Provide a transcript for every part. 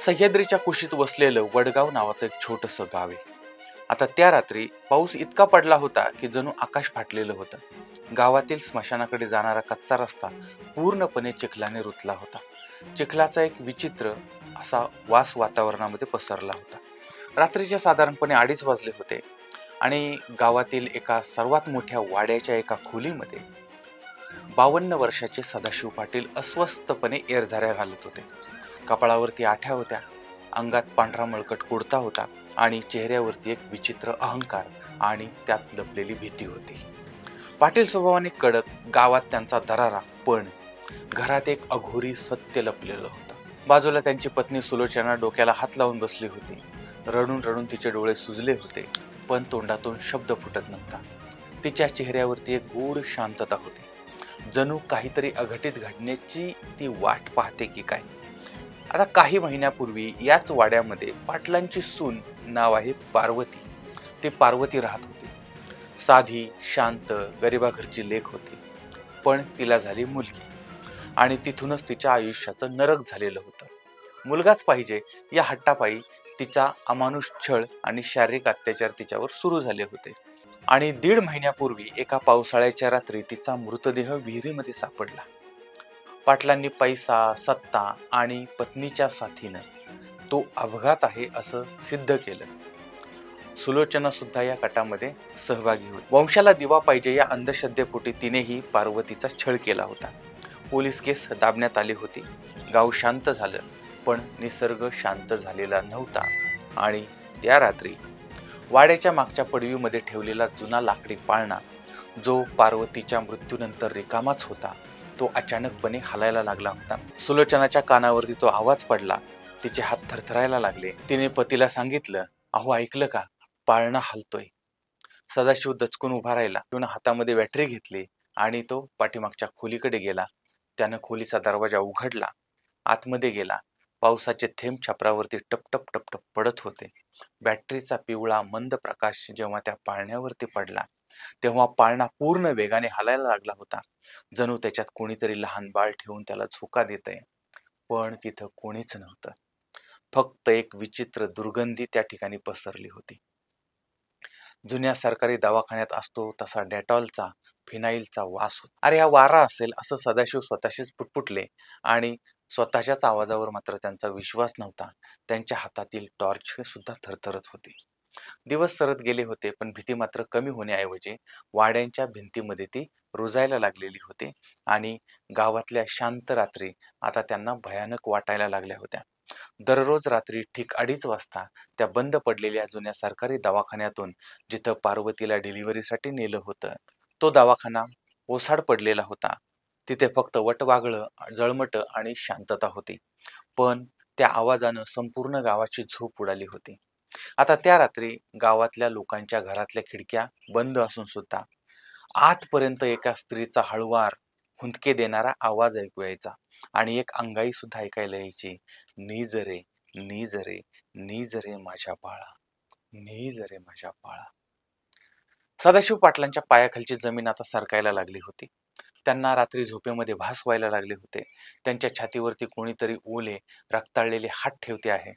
सह्याद्रीच्या कुशीत वसलेलं वडगाव नावाचं एक छोटंसं गाव आहे. आता त्या रात्री पाऊस इतका पडला होता की जणू आकाश फाटलेलं होतं. गावातील स्मशानाकडे जाणारा कच्चा रस्ता पूर्णपणे चिखलाने रुतला होता. चिखलाचा एक विचित्र असा वास वातावरणामध्ये पसरला होता. रात्रीचे साधारणपणे 2:30 वाजले होते आणि गावातील एका सर्वात मोठ्या वाड्याच्या एका खोलीमध्ये 52 वर्षाचे सदाशिव पाटील अस्वस्थपणे एरझाऱ्या घालत होते. कपाळावरती आठ्या होत्या, अंगात पांढरा मळकट कुडता होता आणि चेहऱ्यावरती एक विचित्र अहंकार आणि त्यात लपलेली भीती होती. पाटील स्वभावाने कडक, गावात त्यांचा दरारा, पण घरात एक अघोरी सत्य लपलेलं होतं. बाजूला त्यांची पत्नी सुलोचना डोक्याला हात लावून बसली होती. रडून रडून तिचे डोळे सुजले होते, पण तोंडातून शब्द फुटत नव्हता. तिच्या चेहऱ्यावरती एक गूढ शांतता होती. जणू काहीतरी अघटित घडण्याची ती वाट पाहते की काय. आता काही महिन्यापूर्वी याच वाड्यामध्ये पाटलांची सून, नाव आहे पार्वती. ती पार्वती राहत होती. साधी, शांत, गरिबा घरची लेक होती. पण तिला झाली मुलगी आणि तिथूनच तिच्या आयुष्याचं नरक झालेलं होतं. मुलगाच पाहिजे या हट्टापायी तिचा अमानुष छळ आणि शारीरिक अत्याचार तिच्यावर सुरू झाले होते. आणि 1.5 महिन्यापूर्वी एका पावसाळ्याच्या रात्री तिचा मृतदेह विहिरीमध्ये सापडला. पाटलांनी पैसा, सत्ता आणि पत्नीच्या साथीनं तो अपघात आहे असं सिद्ध केलं. सुलोचना सुद्धा या कटामध्ये सहभागी होती. वंशाला दिवा पाहिजे या अंधश्रद्धेपोटी तिनेही पार्वतीचा छळ केला होता. पोलीस केस दाबण्यात आली होती. गाव शांत झालं, पण निसर्ग शांत झालेला नव्हता. आणि त्या रात्री वाड्याच्या मागच्या पडवीमध्ये ठेवलेला जुना लाकडी पाळणा, जो पार्वतीच्या मृत्यूनंतर रिकामाच होता, तो अचानकपणे हलायला लागला होता. सुलोचनाच्या कानावरती तो आवाज पडला. तिचे हात थरथरायला लागले. तिने पतीला सांगितलं, अहो ऐकलं का, पाळणा हलतोय. सदाशिव दचकून उभा राहिला. त्याने हातामध्ये बॅटरी घेतली आणि तो पाठीमागच्या खोलीकडे गेला. त्यानं खोलीचा दरवाजा उघडला, आतमध्ये गेला. पावसाचे थेंब छपरावरती टपटप टपटप पडत होते. बॅटरीचा पिवळा मंद प्रकाश जेव्हा त्या पाळण्यावरती पडला, तेव्हा पाळणा पूर्ण वेगाने हलायला लागला होता. जणू त्याच्यात कोणीतरी लहान बाळ ठेवून त्याला झोका देतंय. पण तिथं कोणीच नव्हतं. फक्त एक विचित्र दुर्गंधी त्या ठिकाणी पसरली होती. जुन्या सरकारी दवाखान्यात असतो तसा डेटॉलचा, फिनाईलचा वास होता. अरे हा वारा असेल असं सदाशिव स्वतःशीच पुटपुटले आणि स्वतःच्याच आवाजावर मात्र त्यांचा विश्वास नव्हता. त्यांच्या हातातील टॉर्च सुद्धा थरथरत होती. दिवस सरत गेले होते, पण भीती मात्र कमी होण्याऐवजी वाड्यांच्या भिंतीमध्ये ती रुजायला लागलेली होती आणि गावातल्या शांत रात्री आता त्यांना भयानक वाटायला लागल्या होत्या. दररोज रात्री ठीक 2:30 वाजता त्या बंद पडलेल्या जुन्या सरकारी दवाखान्यातून, जिथं पार्वतीला डिलिव्हरीसाठी नेलं होतं, तो दवाखाना ओसाड पडलेला होता. तिथे फक्त वटवाघळं, जळमटं आणि शांतता होती. पण त्या आवाजानं संपूर्ण गावाची झोप उडाली होती. आता त्या रात्री गावातल्या लोकांच्या घरातल्या खिडक्या बंद असून सुद्धा आतपर्यंत एका स्त्रीचा हळुवार, हुंदके देणारा आवाज ऐकू यायचा आणि एक अंगाई सुद्धा ऐकायला यायची. नीज रे, नीज रे, नीज रे माझ्या बाळा, नीज रे माझ्या बाळा. सदाशिव पाटलांच्या पायाखालची जमीन आता सरकायला लागली होती. त्यांना रात्री झोपेमध्ये भास व्हायला लागले होते. त्यांच्या छातीवरती कोणीतरी ओले, रक्ताळलेले हात ठेवते आहे.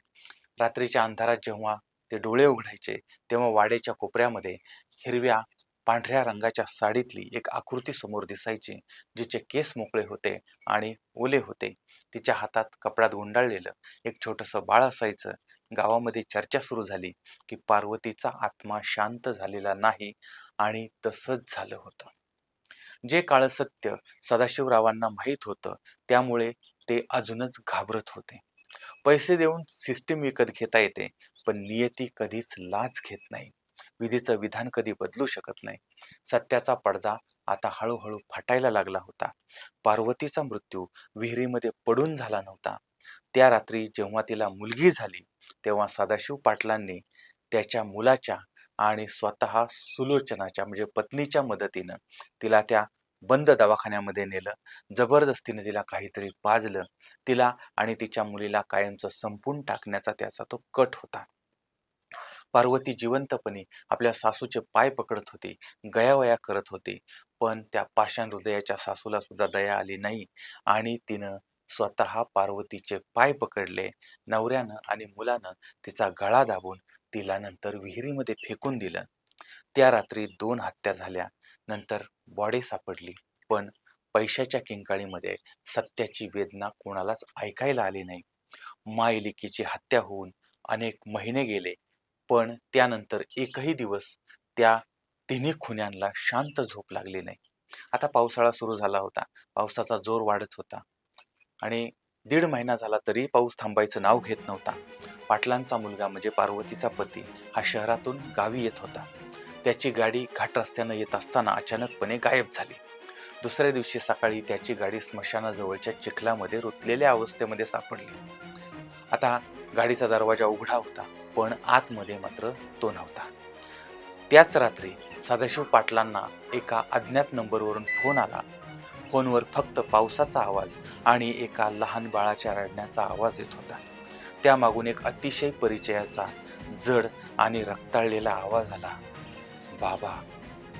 रात्रीच्या अंधारात जेव्हा ते डोळे उघडायचे, तेव्हा वाड्याच्या कोपऱ्यामध्ये हिरव्या पांढऱ्या रंगाच्या साडीतली एक आकृती समोर दिसायची, जिचे केस मोकळे होते आणि ओले होते. तिच्या हातात कपड्यात गुंडाळलेलं एक छोटंसं बाळ असायचं. गावामध्ये चर्चा सुरू झाली की पार्वतीचा आत्मा शांत झालेला नाही आणि तसंच झालं होतं. जे काळं सत्य सदाशिवरावांना माहीत होतं, त्यामुळे ते अजूनच घाबरत होते. पैसे देऊन सिस्टीम विकत घेता येते, पण नियती कधीच लाच घेत नाही. विधीचं विधान कधी बदलू शकत नाही. सत्याचा पडदा आता हळूहळू फाटायला लागला होता. पार्वतीचा मृत्यू विहिरीमध्ये पडून झाला नव्हता. त्या रात्री जेव्हा तिला मुलगी झाली, तेव्हा सदाशिव पाटलांनी त्याच्या मुलाच्या आणि स्वतः सुलोचनाच्या म्हणजे पत्नीच्या मदतीनं तिला त्या बंद दवाखान्यामध्ये नेलं. जबरदस्तीने तिला काहीतरी पाजलं. तिला आणि तिच्या मुलीला कायमचं संपून टाकण्याचा त्याचा तो कट होता. पार्वती जिवंतपणे आपल्या सासूचे पाय पकडत होती, गयावया करत होती. पण त्या पाषाण हृदयाच्या सासूला सुद्धा दया आली नाही आणि तिनं स्वतः पार्वतीचे पाय पकडले. नवऱ्यानं आणि मुलानं तिचा गळा दाबून तिला नंतर विहिरीमध्ये फेकून दिलं. त्या रात्री 2 हत्या झाल्या. नंतर बॉडी सापडली, पण पैशाच्या किंकाळीमध्ये सत्याची वेदना कोणालाच ऐकायला आली नाही. मायलेकीची हत्या होऊन अनेक महिने गेले, पण त्यानंतर एकही दिवस त्या तिन्ही खुन्यांना शांत झोप लागली नाही. आता पावसाळा सुरू झाला होता. पावसाचा जोर वाढत होता आणि 1.5 महिना झाला तरी पाऊस थांबायचं नाव घेत नव्हता. पाटलांचा मुलगा म्हणजे पार्वतीचा पती हा शहरातून गावी येत होता. त्याची गाडी घाट रस्त्यानं येत असताना अचानकपणे गायब झाली. दुसऱ्या दिवशी सकाळी त्याची गाडी स्मशानाजवळच्या चिखलामध्ये रुतलेल्या अवस्थेमध्ये सापडली. आता गाडीचा दरवाजा उघडा होता, पण आतमध्ये मात्र तो नव्हता. त्याच रात्री सदाशिव पाटलांना एका अज्ञात नंबरवरून फोन आला. फोनवर फक्त पावसाचा आवाज आणि एका लहान बाळाच्या रडण्याचा आवाज येत होता. त्यामागून एक अतिशय परिचयाचा जड आणि रक्ताळलेला आवाज आला. बाबा,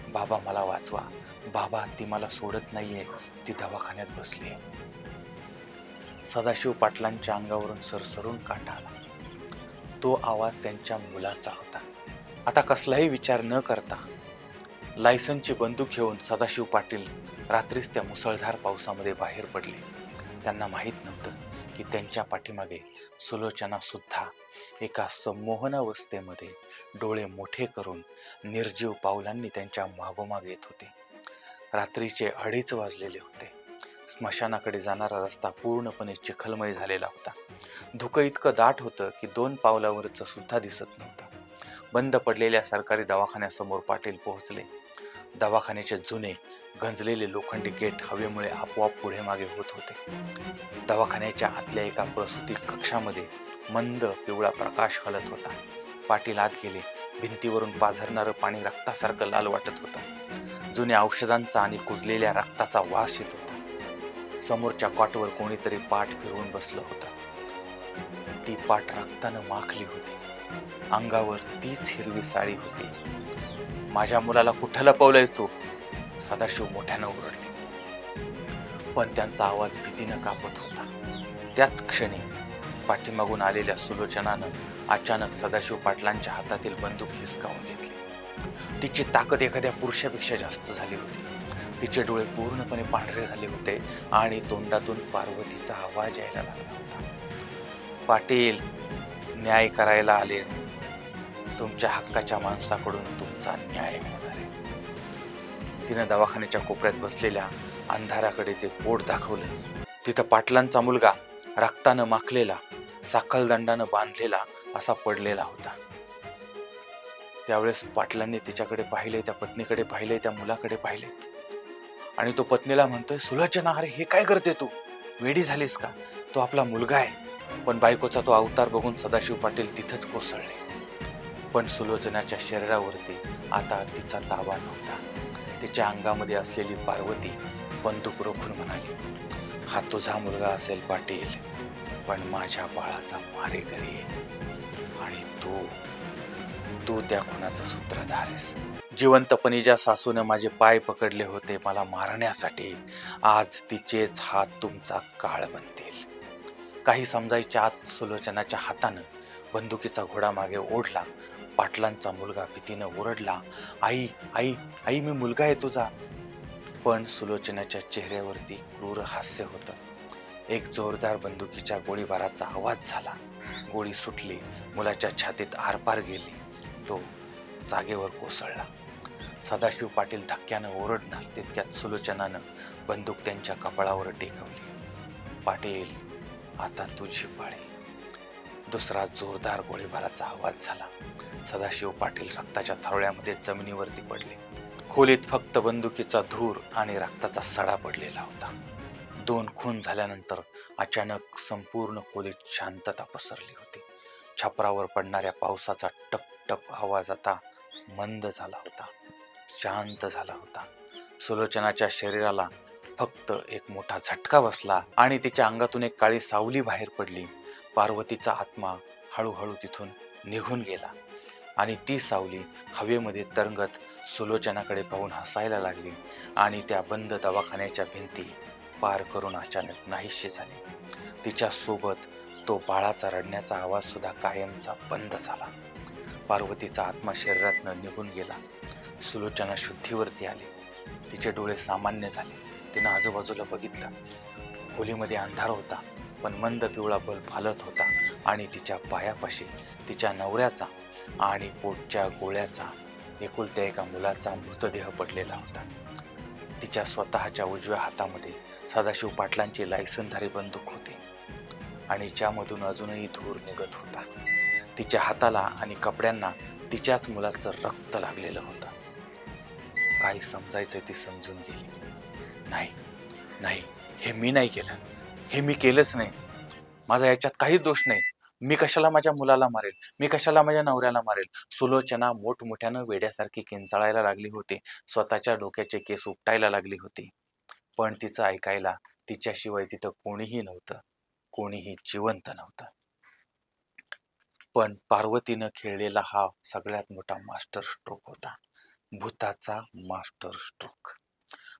बाबा मला वाचवा. बाबा, ती मला सोडत नाहीये. ती दवाखान्यात बसली. सदाशिव पाटलांच्या अंगावरून सरसरून काटा आला. तो आवाज त्यांच्या मुलाचा होता. आता कसलाही विचार न करता लायसनची बंदूक घेऊन सदाशिव पाटील रात्रीच त्या मुसळधार पावसामध्ये बाहेर पडले. त्यांना माहीत नव्हतं की त्यांच्या पाठीमागे सुलोचना सुद्धा एका संमोहनावस्थेमध्ये डोळे मोठे करून निर्जीव पावलांनी त्यांच्या मागोमाग येत होते. रात्रीचे 2:30 वाजलेले होते. स्मशानाकडे जाणारा रस्ता पूर्णपणे चिखलमय झालेला होता. धुकं इतकं दाट होतं की 2 पावलावरचं सुद्धा दिसत नव्हतं. बंद पडलेल्या सरकारी दवाखान्यासमोर पाटील पोहोचले. दवाखान्याचे जुने गंजलेले लोखंडी गेट हवेमुळे आपोआप पुढे मागे होत होते. दवाखान्याच्या आतल्या एका प्रसूती कक्षामध्ये मंद पिवळा प्रकाश हलत होता. पाटील आत गेले. भिंतीवरून पाझरणारं पाणी रक्तासारखं लाल वाटत होतं. जुन्या औषधांचा आणि कुजलेल्या रक्ताचा वास येत होता. समोरच्या कॉटवर कोणीतरी पाठ फिरवून बसलं होतं. ती पाठ रक्तानं माखली होती. अंगावर तीच हिरवी साडी होती. माझ्या मुलाला कुठं लपवलंयस तू? सदाशिव मोठ्यानं ओरडले, पण त्यांचा आवाज भीतीनं कापत होता. त्याच क्षणी पाठीमागून आलेल्या सुलोचनानं अचानक सदाशिव पाटलांच्या हातातील बंदूक हिसकावून घेतली. तिची ताकद एखाद्या पुरुषापेक्षा जास्त झाली होती. तिचे डोळे पूर्णपणे पांढरे झाले होते आणि तोंडातून पार्वतीचा आवाज यायला लागला होता. पाटील, न्याय करायला आले. तुमच्या हक्काच्या माणसाकडून तुमचा न्याय होणार आहे. तिनं दवाखान्याच्या कोपऱ्यात बसलेल्या अंधाराकडे ते बोट दाखवलं. तिथं पाटलांचा मुलगा रक्तानं माखलेला, साखळदंडानं बांधलेला असा पडलेला होता. त्यावेळेस पाटलांनी तिच्याकडे पाहिले, त्या पत्नीकडे पाहिले, त्या मुलाकडे पाहिले आणि तो पत्नीला म्हणतोय, सुलोचना, अरे हे काय करते तू? वेडी झालीस का? तो आपला मुलगा आहे. पण बायकोचा तो अवतार बघून सदाशिव पाटील तिथंच कोसळले. पण सुलोचनाच्या शरीरावरती आता तिचा ताबा नव्हता. तिच्या अंगामध्ये असलेली पार्वती बंदूक रोखून म्हणाली, हा तुझा मुलगा असेल पाटील, पण माझ्या बाळाचा मारेकरी आहे आणि तू त्या खुनाचा सूत्रधार आहेस. जिवंतपणी ज्या सासूनं माझे पाय पकडले होते मला मारण्यासाठी, आज तिचेच हात तुमचा काळ बनतील. काही समजायच्या आत सुलोचनाच्या हातानं बंदुकीचा घोडा मागे ओढला. पाटलांचा मुलगा भीतीनं ओरडला, आई आई आई, मी मुलगा आहे तुझा. पण सुलोचनाच्या चेहऱ्यावरती क्रूर हास्य होतं. एक जोरदार बंदुकीच्या गोळीबाराचा आवाज झाला. गोळी सुटली, मुलाच्या छातीत आरपार गेली. तो जागेवर कोसळला. सदाशिव पाटील धक्क्यानं ओरडणार तितक्यात सुलोचनानं बंदूक त्यांच्या कपाळावर टेकवली. पाटील, आता तुझी पाळी. दुसरा जोरदार गोळीबाराचा आवाज झाला. सदाशिव पाटील रक्ताच्या थारोळ्यामध्ये जमिनीवरती पडले. खोलीत फक्त बंदुकीचा धूर आणि रक्ताचा सडा पडलेला होता. 2 खून झाल्यानंतर अचानक संपूर्ण खोलीत शांतता पसरली होती. छपरावर पडणाऱ्या पावसाचा टप आवाज आता मंद झाला होता, शांत झाला होता. सुलोचनाच्या शरीराला फक्त एक मोठा झटका बसला आणि तिच्या अंगातून एक काळी सावली बाहेर पडली. पार्वतीचा आत्मा हळूहळू तिथून निघून गेला आणि ती सावली हवेमध्ये तरंगत सुलोचनाकडे पाहून हसायला लागली आणि त्या बंद दवाखान्याच्या भिंती पार करून अचानक नाहीशी झाली. तिच्या सोबत तो बाळाचा रडण्याचा आवाज सुद्धा कायमचा बंद झाला. पार्वतीचा आत्मा शरीरातनं निघून गेला. सुलोचना शुद्धीवरती आली. तिचे डोळे सामान्य झाले. तिनं आजूबाजूला बघितलं. खोलीमध्ये अंधार होता, पण मंद पिवळा बल्ब हालत होता आणि तिच्या पायापाशी तिच्या नवऱ्याचा आणि पोटच्या गोळ्याचा एकुलत्या एका मुलाचा मृतदेह पडलेला होता. तिच्या स्वतःच्या उजव्या हातामध्ये सदाशिव पाटलांची लायसनधारी बंदूक होती आणि ज्यामधून अजूनही धूर निघत होता. तिच्या हाताला आणि कपड्यांना तिच्याच मुलाचं रक्त लागलेलं होतं. काय समजायचं ती समजून गेली. नाही नाही, हे मी नाही केलं, हे मी केलंच नाही. माझा याच्यात काही दोष नाही. मी कशाला माझ्या मुलाला मारेल, मी कशाला माझ्या नवऱ्याला मारेल. सुलोचना मोठमोठ्यानं वेड्यासारखी किंचाळायला लागली होती. स्वतःच्या डोक्याचे केस उपटायला लागली होती. पण तिचं ऐकायला तिच्याशिवाय तिथं कोणीही नव्हतं, कोणीही जिवंत नव्हतं. पण पार्वतीनं खेळलेला हा सगळ्यात मोठा मास्टर स्ट्रोक होता. भूताचा मास्टर स्ट्रोक.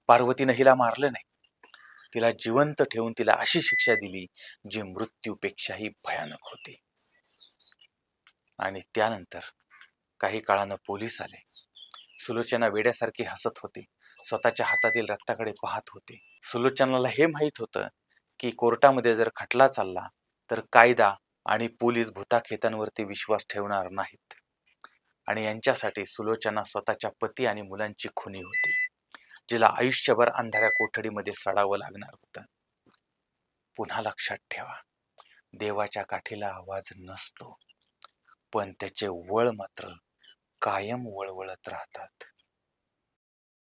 पार्वतीनं हिला मारलं नाही, तिला जिवंत ठेवून तिला अशी शिक्षा दिली जी मृत्यूपेक्षाही भयानक होती. आणि त्यानंतर काही काळानं पोलीस आले. सुलोचना वेड्यासारखी हसत होती, स्वतःच्या हातातील रक्ताकडे पाहत होती. सुलोचनाला हे माहीत होतं की कोर्टामध्ये जर खटला चालला तर कायदा आणि पोलीस भूताखेतांवरती विश्वास ठेवणार नाहीत. आणि यांच्यासाठी सुलोचना स्वतःच्या पती आणि मुलांची खुनी होती, जिला आयुष्यभर अंधाऱ्या कोठडीमध्ये सडावं लागणार होतं. पुन्हा लक्षात ठेवा, देवाच्या काठीला आवाज नसतो, पण त्याचे वळ मात्र कायम वळवळत राहतात.